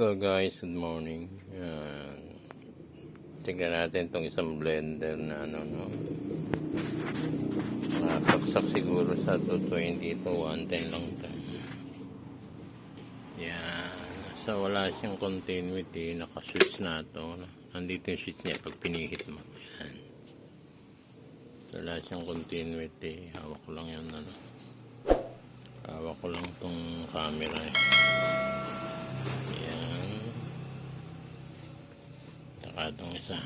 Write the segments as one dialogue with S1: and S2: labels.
S1: Hello guys, good morning. Tignan natin itong isang blender na nakakaksak siguro sa 220 to 110 lang ito. Yan. So wala siyang continuity, naka-switch na ito. Nandito yung switch niya pag pinihit mo. Yan. So, wala siyang continuity. Hawak ko lang yan. Hawak ko lang itong camera. Yan. Itong isa.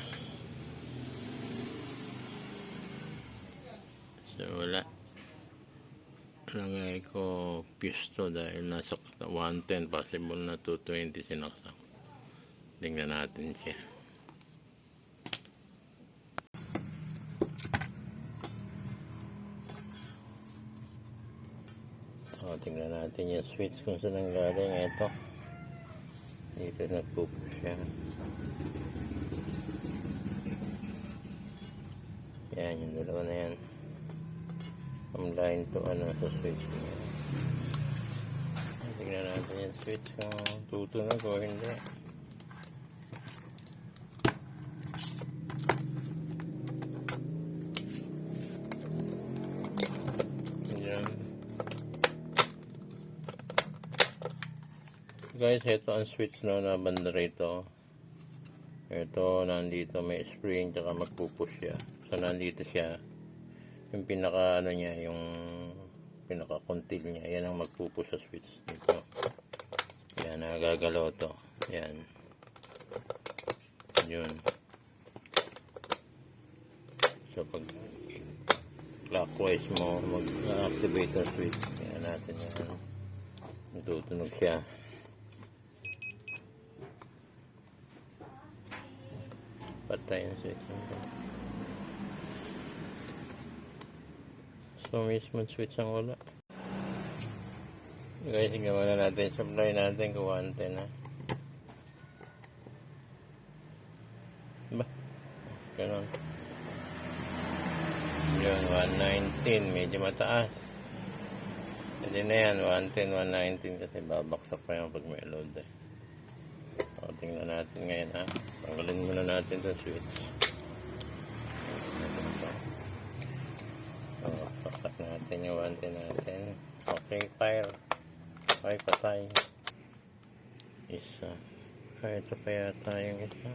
S1: So wala. Lagay ko fuse to dahil nasa 110, possible na 220 sinaksak. Tingnan natin siya. So tingnan natin yung switch kung saan ang galing. Ito dito nagpupush siya. Yan, yung dalawa na yan. Ang line to sa switch. Tignan natin yung switch kung tutunog o hindi. Yan. Guys, ito ang switch na banda rito. Ito, nandito may spring tsaka magpupush siya. So, nandito siya. Yung pinaka, niya, yung pinaka-contil niya. Yan ang magpupush sa switch dito. Yan, nagagalaw to. Yan. Yun. So, pag clockwise mo, mag-activate ang switch. Yan natin yan. Natutunog siya. Patay ang switch. So, mismo switch ang wala. Guys, gawa na natin. Supply natin kung 110 na. Ba? Ganon. Yun, 119. Medyo mataas. Pwede na yan. 110, 119 kasi babaksak pa yung pag may load eh. So, tingnan natin ngayon ha. Tanggalin muna natin sa switch. Pakpak natin yung 110 natin. Okay, fire. Okay, patay. Isa. Ito pa yata yung isa.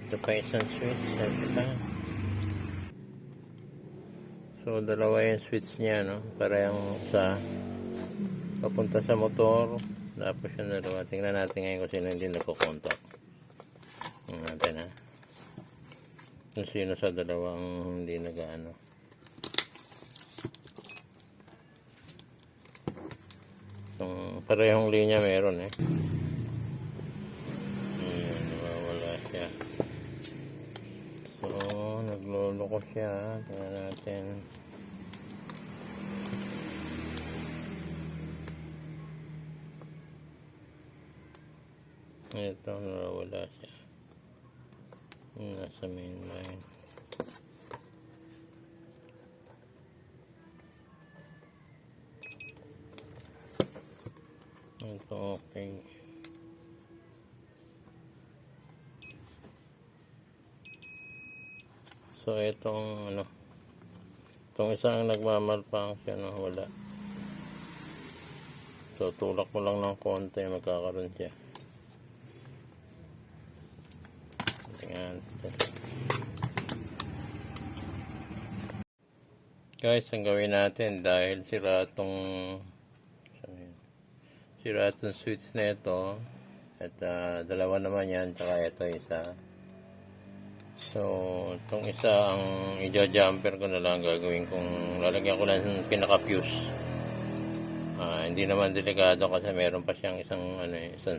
S1: Ito pa isang switch. Ito pa. So, dalawa yung switch niya, no? Para yung sa papunta sa motor. Tapos yung dalawa. Tingnan natin ngayon kung sino hindi nagko-contact. Tingnan natin, ha? Kung sino sa dalawang hindi nag-ano. Parehong linya meron eh. Ayan, nawawala siya. So, nagloloko siya. Tingnan natin. Ito, nawawala siya. Nasa main line. Ito, okay. So, itong itong isang nagmamalfunction, wala. So, tulak mo lang ng konti, magkakaroon siya. Tingnan. Guys, ang gawin natin dahil sira itong switch na ito at dalawa naman yan tsaka ito isa. So itong isa ang i-jumper ko na lang, gagawin kong lalagyan ko lang ng pinaka fuse. Hindi naman delikado kasi meron pa siyang isang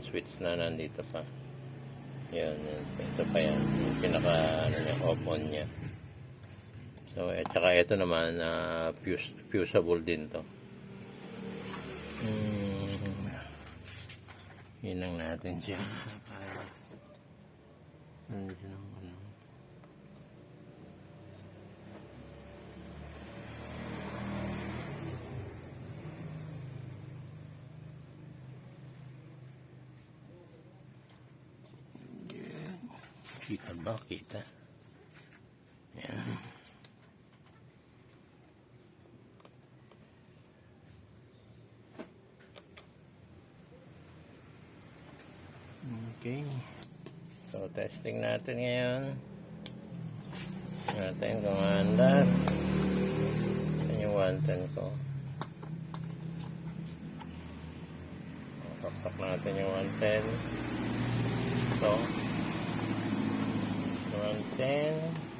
S1: switch na nandito pa. Yan, ito pa yan yung pinaka off on nya. So at saka ito naman fuseable din to. Hinang natin siya. Kita ba? Kita. Yan. Okay. So, testing natin ngayon. Natin kung andar. Yan yung 110 ko. Pakpak natin yung 110. Ito. 110.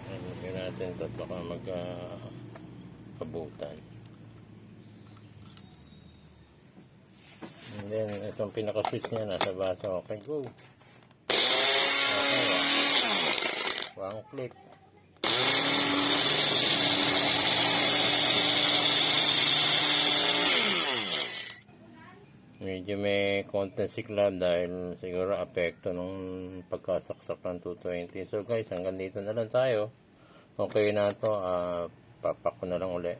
S1: Lagyan natin ito at baka magkabutan. And then, itong pinaka-switch niya nasa baso. Okay, go. Okay, one click. Medyo may konting siklab dahil siguro apekto nung pagkasaksak ng 220. So guys, hanggang dito na lang tayo. Okay na ito. Papak ko na lang uli.